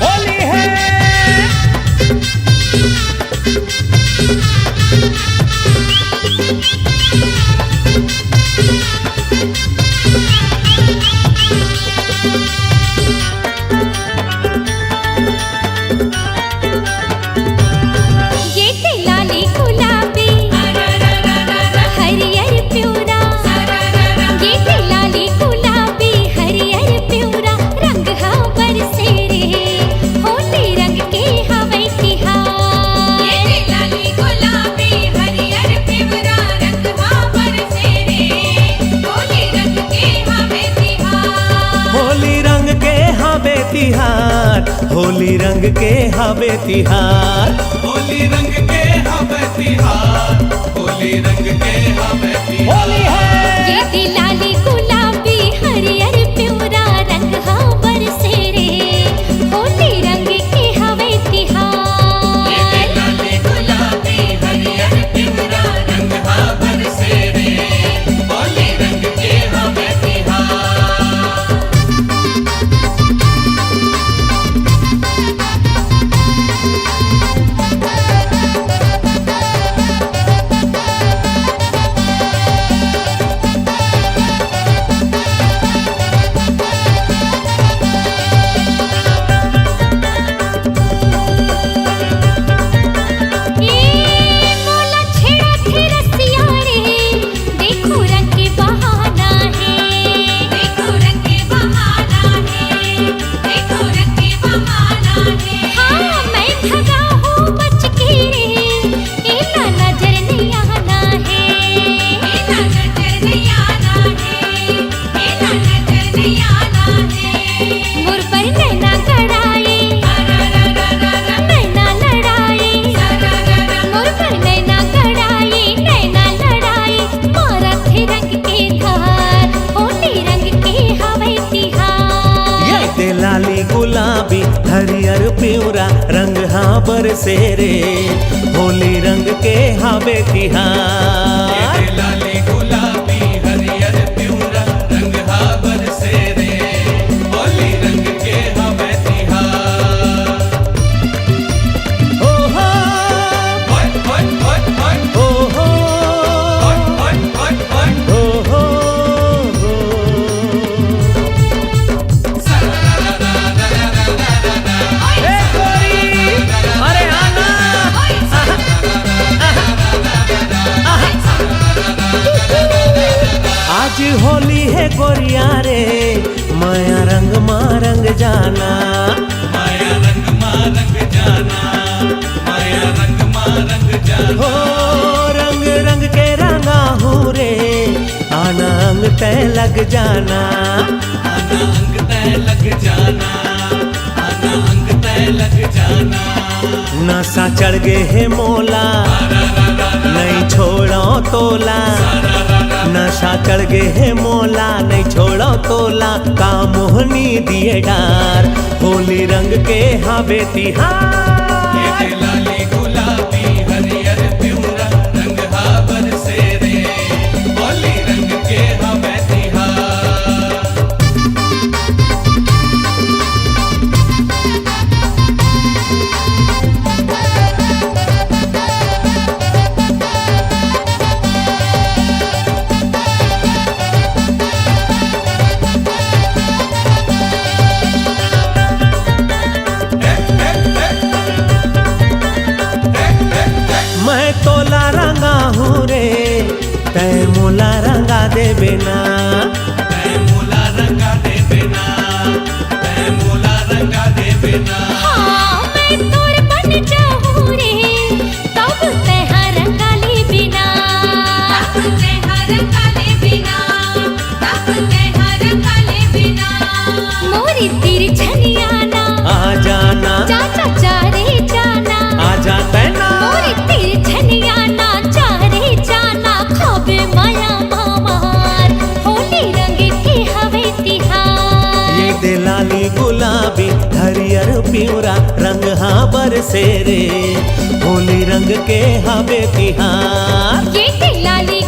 होली है होली रंग के हवे तिहार, होली रंग के हवे तिहार, होली रंग के हवे तिहार। होली है ये लाली गुलाबी हरियर प्यूरा रंग हा बरसे रे, होली रंग के हवे तिहार। ये लाली गुलाबी हरियर प्यूरा रंग हा बरसे रे, होली रंग के हवे तिहार। लाली गुलाबी हरियर प्यूरा रंग हा बरसे रे, होली रंग के हवे तिहार। ये लाली गुलाबी हरियर प्यूरा रंग हा बरसे रे, होली रंग के हवे तिहार। ओ हो होय होय होय होय, ओ हो होय होय होय होय। ओ हो आज होली है गोरिया रे, माया रंग मारंग जाना, माया रंग मारंग जाना, माया रंग मारंग जाना। हो रंग रंग के रंगा हूँ रे, आना अंग तय लग जाना, आना अंग तय लग जाना, आना अंग तय लग जाना। नशा चढ़ गे है मोला, नहीं छोड़ो तोला, नशा चढ़ गे है मोला, नहीं छोड़ो तोला, का मोहनी दिए डार, होली रंग के हवे तिहार। ये लाली गुलाबी हरियर प्यूरा रंग हा बरसे रे, होली रंग के हवे तिहार। मैं तोला रंगा हूँ रे, तय मोला रंगा दे बिना, तय मोला रंगा दे बिना, तय मोला रंगा दे बिना। हाँ मैं तोर बन जाऊँ रे, तब तेहा रंगा ले बिना, तब तेहा रंगा ले बिना, तब तेहा रंगा ले बिना। मोरी तेरी छनियाना आ जाना चाचा चारे जाना, आ जाता है ना, मोरी तेरी छनियाना चारे जाना, खबे माया मामार, होली रंग के हवे तिहार। ये दे लाली गुलाबी हरियर प्यूरा रंग हा बरसे रे, होली रंग के हवे तिहार। ये लाली